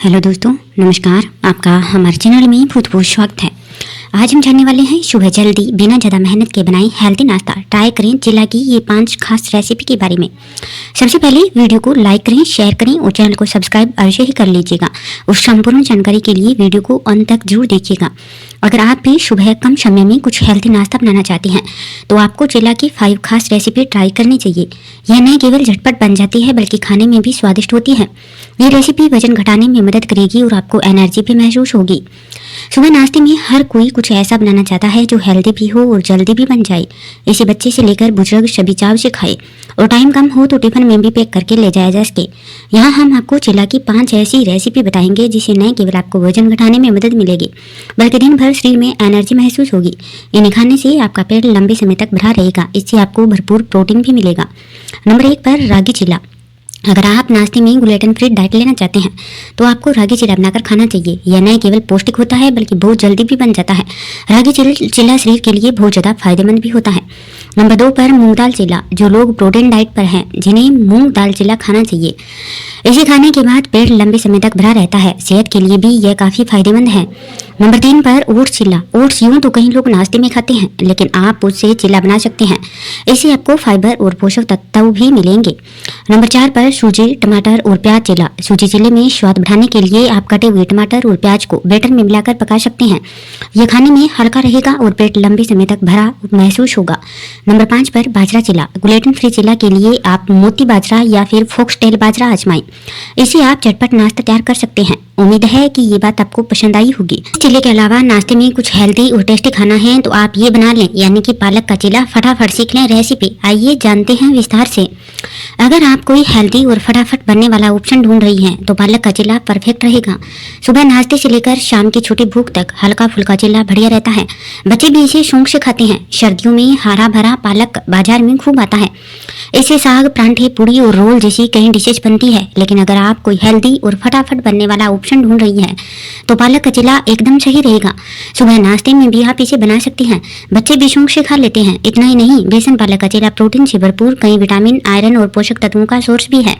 Hello दोस्तों, नमस्कार। आपका हमारे चैनल में बहुत बहुत स्वागत है। आज हम जानने वाले हैं सुबह जल्दी बिना ज़्यादा मेहनत के बनाए हेल्दी नाश्ता ट्राई करें जिला की ये 5 खास रेसिपी के बारे में। सबसे पहले वीडियो को लाइक करें, शेयर करें और चैनल को सब्सक्राइब अवश्य ही कर लीजिएगा। उस संपूर्ण जानकारी के लिए वीडियो को अंत तक जरूर देखिएगा। अगर आप भी सुबह कम समय में कुछ हेल्दी नाश्ता बनाना चाहते हैं तो आपको जिला की 5 खास रेसिपी ट्राई करनी चाहिए। यह न केवल झटपट बन जाती है बल्कि खाने में भी स्वादिष्ट होती है। ये रेसिपी वजन घटाने में मदद करेगी और आपको एनर्जी भी महसूस होगी। सुबह नाश्ते में हर कोई कुछ ऐसा बनाना चाहता है जो हेल्दी भी हो और जल्दी भी बन जाए। इसे बच्चे से लेकर बुजुर्ग सभी चाव से खाए और टाइम कम हो तो टिफिन में भी पैक करके ले जाया जा सके। यहाँ हम आपको जिला की 5 ऐसी रेसिपी बताएंगे जिससे न केवल आपको वजन घटाने में मदद मिलेगी बल्कि दिन भर शरीर में एनर्जी महसूस होगी। इन्हें खाने से आपका पेट लंबे समय तक भरा रहेगा। इससे आपको भरपूर प्रोटीन भी मिलेगा। नंबर 1 पर रागी चिला। अगर आप नाश्ते में ग्लूटेन फ्री डाइट लेना चाहते हैं तो आपको रागी चिला बनाकर खाना चाहिए। यह न केवल पौष्टिक होता है बल्कि बहुत जल्दी भी बन जाता है। रागी चिला शरीर के लिए बहुत ज़्यादा फायदेमंद भी होता है। नंबर 2 पर मूंग दाल चिला। जो लोग प्रोटीन डाइट पर हैं जिन्हें मूंग दाल चिला खाना चाहिए। इसे खाने के बाद पेट लंबे समय तक भरा रहता है। सेहत के लिए भी यह काफ़ी फायदेमंद है। नंबर 3 पर ओट्स चिला। ओट्स यूं तो कई लोग नाश्ते में खाते हैं लेकिन आप उससे चिला बना सकते हैं। इससे आपको फाइबर और पोषक तत्व भी मिलेंगे। नंबर 4 पर सूजी टमाटर और प्याज चिला। सूजी चिले में स्वाद बढ़ाने के लिए आप कटे हुए टमाटर और प्याज को बैटर में मिलाकर पका सकते हैं। यह खाने में हल्का रहेगा और पेट लंबे समय तक भरा महसूस होगा। नंबर 5 पर बाजरा चिला। ग्लूटेन फ्री चिला के लिए आप मोती बाजरा या फिर फोक्सटेल बाजरा आजमाएं। इससे आप झटपट नाश्ता तैयार कर सकते हैं। उम्मीद है कि ये बात आपको पसंद आई होगी। चिले के अलावा नाश्ते में कुछ हेल्दी और टेस्टी खाना है तो आप ये बना लें, यानी कि पालक का चिला। फटाफट सीख लें रेसिपी। आइए जानते हैं विस्तार से। अगर आप कोई हेल्दी और फटाफट बनने वाला ऑप्शन ढूंढ रही हैं तो पालक का चिला परफेक्ट रहेगा। सुबह नाश्ते से लेकर शाम की छोटी भूख तक हल्का फुल्का चिला बढ़िया रहता है। बच्चे भी इसे शौक से खाते हैं। सर्दियों में हरा भरा पालक बाजार में खूब आता है। इससे साग, परांठे, पूड़ी और रोल जैसी कई डिशेज बनती है। लेकिन अगर आप कोई हेल्दी और फटाफट बनने वाला ऑप्शन ढूंढ रही हैं तो पालक का चिला एकदम सही रहेगा। सुबह नाश्ते में भी आप इसे बना सकती हैं। बच्चे भी शौक से खा लेते हैं। इतना ही नहीं, बेसन पालक का चिला प्रोटीन से भरपूर कई विटामिन, आयरन और पोषक तत्वों का सोर्स भी है,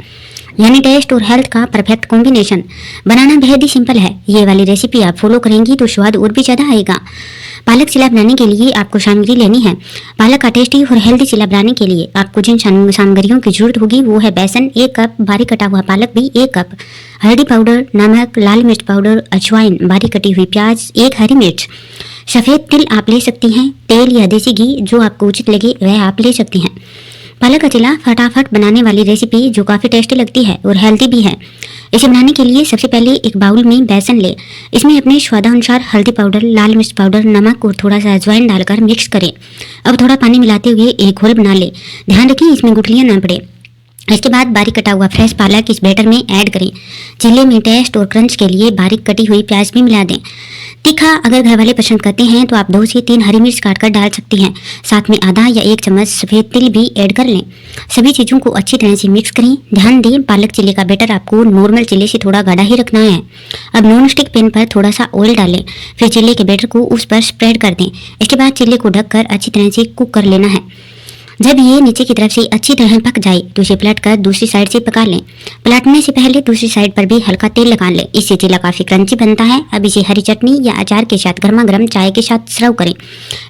यानी टेस्ट और हेल्थ का परफेक्ट कॉम्बिनेशन। बनाना बेहद ही सिंपल है। ये वाली रेसिपी आप फॉलो करेंगी तो स्वाद और भी ज़्यादा आएगा। पालक चिला बनाने के लिए आपको सामग्री लेनी है। पालक का टेस्टी और हेल्दी चिला बनाने के लिए आपको जिन सामग्रियों की जरूरत होगी वो है बेसन 1 कप, बारीक कटा हुआ पालक भी 1 कप, हल्दी पाउडर, नमक, लाल मिर्च पाउडर, अजवाइन, बारीक कटी हुई प्याज, 1 हरी मिर्च, सफ़ेद तिल आप ले सकती हैं। तेल या देसी घी जो आपको उचित लगे वह आप ले सकती हैं। पालक का चिला फटाफट बनाने वाली रेसिपी जो काफ़ी टेस्टी लगती है और हेल्दी भी है। इसे बनाने के लिए सबसे पहले एक बाउल में बेसन ले। इसमें अपने स्वादानुसार हल्दी पाउडर, लाल मिर्च पाउडर, नमक और थोड़ा सा अजवाइन डालकर मिक्स करें। अब थोड़ा पानी मिलाते हुए एक घोल बना ले। ध्यान रखें इसमें गुठलियाँ न पड़े। इसके बाद बारीक कटा हुआ फ्रेश पालक इस बैटर में ऐड करें। चिल्ले में टेस्ट और क्रंच के लिए बारीक कटी हुई प्याज भी मिला दें। तीखा अगर घर वाले पसंद करते हैं तो आप 2 से 3 हरी मिर्च काटकर डाल सकती हैं। साथ में आधा या 1 चम्मच सफ़ेद तिल भी ऐड कर लें। सभी चीज़ों को अच्छी तरह से मिक्स करें। ध्यान दें, पालक चिल्ले का बैटर आपको नॉर्मल चिल्ले से थोड़ा गाढ़ा ही रखना है। अब नॉन स्टिक पैन पर थोड़ा सा ऑयल डालें, फिर चिल्ले के बैटर को उस पर स्प्रेड कर दें। इसके बाद चिल्ले को ढककर अच्छी तरह से कुक कर लेना है। जब ये नीचे की तरफ से अच्छी तरह पक जाए तो इसे पलटकर दूसरी साइड से पका लें। पलटने से पहले दूसरी साइड पर भी हल्का तेल लगा लें। इससे चिला काफ़ी क्रंची बनता है। अब इसे हरी चटनी या अचार के साथ गर्मा गर्म चाय के साथ सर्व करें।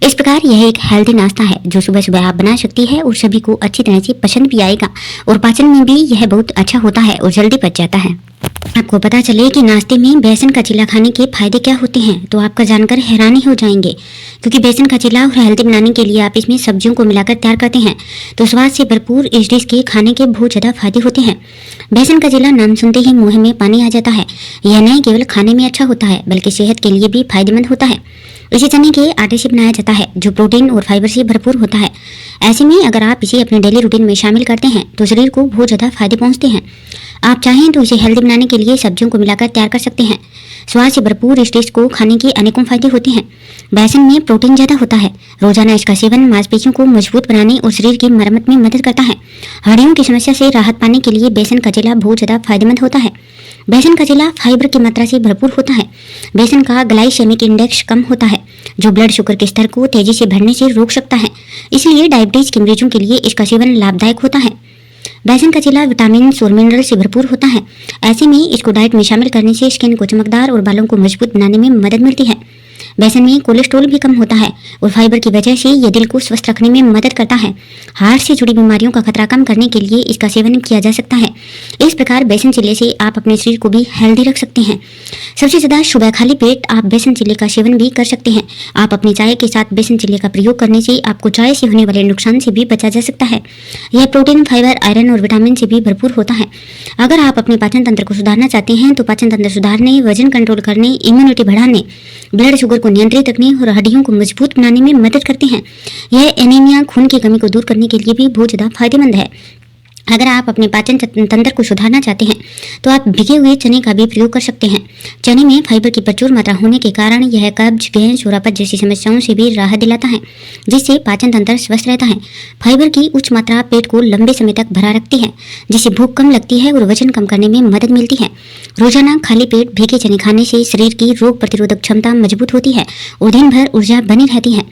इस प्रकार यह एक हेल्दी नाश्ता है जो सुबह सुबह आप बना सकती है और सभी को अच्छी तरह से पसंद भी आएगा और पाचन में भी यह बहुत अच्छा होता है और जल्दी पच जाता है। आपको पता चले कि नाश्ते में बेसन का चिला खाने के फायदे क्या होते हैं तो आपका जानकर हैरानी हो जाएंगे, क्योंकि बेसन का चिला और हेल्दी बनाने के लिए आप इसमें सब्जियों को मिलाकर तैयार करते हैं तो स्वाद से भरपूर इस डिश के खाने के बहुत ज़्यादा फायदे होते हैं। बेसन का चिला नाम सुनते ही मुंह में पानी आ जाता है। यह नहीं केवल खाने में अच्छा होता है बल्कि सेहत के लिए भी फायदेमंद होता है। इसे चने के आटे से बनाया जाता है जो प्रोटीन और फाइबर से भरपूर होता है। ऐसे में अगर आप इसे अपने डेली रूटीन में शामिल करते हैं तो शरीर को बहुत ज़्यादा फायदे पहुंचते हैं। आप चाहें तो इसे हेल्दी बनाने के लिए सब्जियों को मिलाकर तैयार कर सकते हैं। स्वाद से भरपूर इस डिश को खाने के अनेकों फायदे होते हैं। बेसन में प्रोटीन ज़्यादा होता है। रोजाना इसका सेवन मांसपेशियों को मजबूत बनाने और शरीर की मरम्मत में मदद करता है। हड्डियों की समस्या से राहत पाने के लिए बेसन का चिला बहुत ज़्यादा फायदेमंद होता है। बेसन का चिला फाइबर की मात्रा से भरपूर होता है। बेसन का ग्लाइसेमिक इंडेक्स कम होता है जो ब्लड शुगर के स्तर को तेजी से बढ़ने से रोक सकता है। इसलिए डायबिटीज के मरीजों के लिए इसका सेवन लाभदायक होता है। बेसन का चिला विटामिन और मिनरल से भरपूर होता है। ऐसे में इसको डाइट में शामिल करने से स्किन को चमकदार और बालों को मजबूत बनाने में मदद मिलती है। बेसन में कोलेस्ट्रॉल भी कम होता है और फाइबर की वजह से यह दिल को स्वस्थ रखने में मदद करता है। हार्ट से जुड़ी बीमारियों का खतरा कम करने के लिए इसका सेवन किया जा सकता है। इस प्रकार बेसन चिल्ले से आप अपने शरीर को भी हेल्दी रख सकते हैं। सबसे ज्यादा सुबह खाली पेट आप बेसन चिल्ले का सेवन भी कर सकते हैं। आप अपनी चाय के साथ बेसन चिल्ले का प्रयोग करने से आपको चाय से होने वाले नुकसान से भी बचा जा सकता है। यह प्रोटीन, फाइबर, आयरन और विटामिन से भी भरपूर होता है। अगर आप अपने पाचन तंत्र को सुधारना चाहते हैं तो पाचन तंत्र सुधारने, वजन कंट्रोल करने, इम्यूनिटी बढ़ाने, ब्लड शुगर को नियंत्रित रखने और हड्डियों को मजबूत बनाने में मदद करते हैं। यह एनीमिया, खून की कमी को दूर करने के लिए भी बहुत ज़्यादा फायदेमंद है। अगर आप अपने पाचन तंत्र को सुधारना चाहते हैं तो आप भिगे हुए चने का भी प्रयोग कर सकते हैं। चने में फाइबर की प्रचुर मात्रा होने के कारण यह कब्ज, गैस और अपच जैसी समस्याओं से भी राहत दिलाता है, जिससे पाचन तंत्र स्वस्थ रहता है। फाइबर की उच्च मात्रा पेट को लंबे समय तक भरा रखती है, जिससे भूख कम लगती है और वजन कम करने में मदद मिलती है। रोजाना खाली पेट भीगे चने खाने से शरीर की रोग प्रतिरोधक क्षमता मजबूत होती है और दिन भर ऊर्जा बनी रहती है।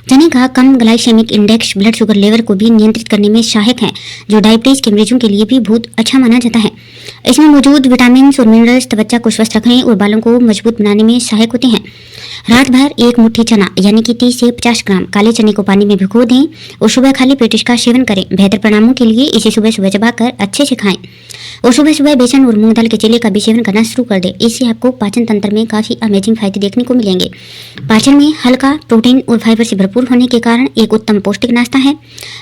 चने का कम glycemic index blood sugar level को भी नियंत्रित करने में सहायक है, जो डायबिटीज के मरीजों के लिए भी बहुत अच्छा माना जाता है। इसमें मौजूद विटामिन और मिनरल्स त्वचा को स्वस्थ रखने और बालों को मजबूत बनाने में सहायक होते हैं। रात भर एक मुट्ठी चना यानी कि 30 से 50 ग्राम काले चने को पानी में भिगो दें और सुबह खाली पेट इसका सेवन करें। बेहतर परिणामों के लिए इसे सुबह सुबह चबाकर अच्छे से खाएं और सुबह सुबह बेसन और मूंग दाल के चिल्ले का भी सेवन करना शुरू कर दें। इससे आपको पाचन तंत्र में काफी अमेजिंग फायदे देखने को मिलेंगे। पाचन में हल्का, प्रोटीन और फाइबर से भरपूर होने के कारण एक उत्तम पौष्टिक नाश्ता है।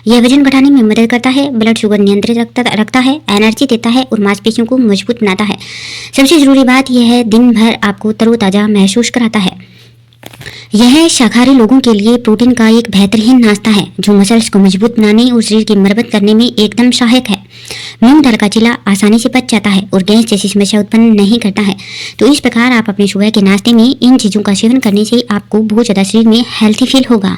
यह वजन घटाने में मदद करता है, ब्लड शुगर नियंत्रित रखता है, एनर्जी देता है और मांसपेशियों को मजबूत बनाता है। सबसे जरूरी बात यह है, दिन भर आपको तरोताजा महसूस कराता है। यह शाकाहारी लोगों के लिए प्रोटीन का एक बेहतरीन नाश्ता है, जो मसल्स को मजबूत बनाने और शरीर की मरम्मत करने में एकदम सहायक है। मूंग दाल का चिला आसानी से पच जाता है और गैस जैसी समस्या उत्पन्न नहीं करता है। तो इस प्रकार आप अपने सुबह के नाश्ते में इन चीजों का सेवन करने से आपको बहुत ज्यादा शरीर में हेल्थी फील होगा।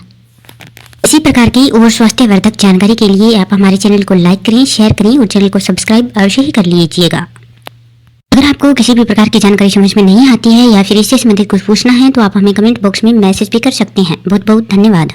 इसी प्रकार की और स्वास्थ्यवर्धक जानकारी के लिए आप हमारे चैनल को लाइक करें, शेयर करें और चैनल को सब्सक्राइब अवश्य ही कर लीजिएगा। अगर आपको किसी भी प्रकार की जानकारी समझ में नहीं आती है या फिर इससे संबंधित कुछ पूछना है तो आप हमें कमेंट बॉक्स में मैसेज भी कर सकते हैं। बहुत बहुत धन्यवाद।